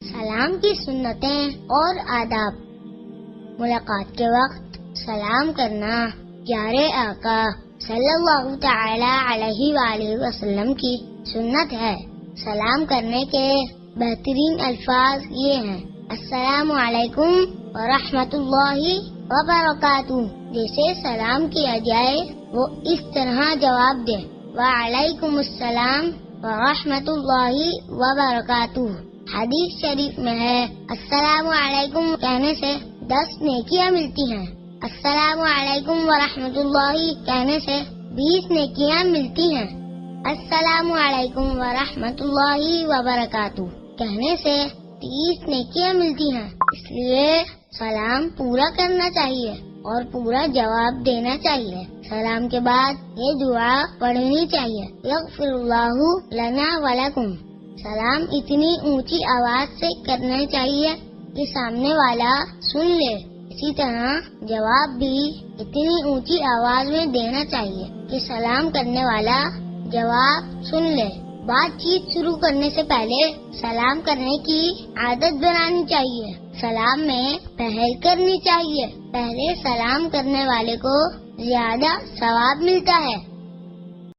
سلام کی سنتیں اور آداب۔ ملاقات کے وقت سلام کرنا پیارے آقا صلی اللہ تعالی علیہ وآلہ وسلم کی سنت ہے۔ سلام کرنے کے بہترین الفاظ یہ ہیں: السلام علیکم ورحمۃ اللہ وبرکاتہ۔ جسے سلام کیا جائے وہ اس طرح جواب دے: وعلیکم السلام ورحمۃ اللہ وبرکاتہ۔ حدیث شریف میں ہے السلام علیکم کہنے سے 10 نیکیاں ملتی ہیں، السلام علیکم ورحمۃ اللہ کہنے سے 20 نیکیاں ملتی ہیں، السلام علیکم ورحمۃ اللہ وبرکاتہ کہنے سے 30 نیکیاں ملتی ہیں۔ اس لیے سلام پورا کرنا چاہیے اور پورا جواب دینا چاہیے۔ سلام کے بعد یہ دعا پڑھنی چاہیے: یغفر اللہ لنا ولکم۔ سلام اتنی اونچی آواز سے کرنا چاہیے کہ سامنے والا سن لے۔ اسی طرح جواب بھی اتنی اونچی آواز میں دینا چاہیے کہ سلام کرنے والا جواب سن لے۔ بات چیت شروع کرنے سے پہلے سلام کرنے کی عادت بنانی چاہیے۔ سلام میں پہل کرنی چاہیے۔ پہلے سلام کرنے والے کو زیادہ ثواب ملتا ہے۔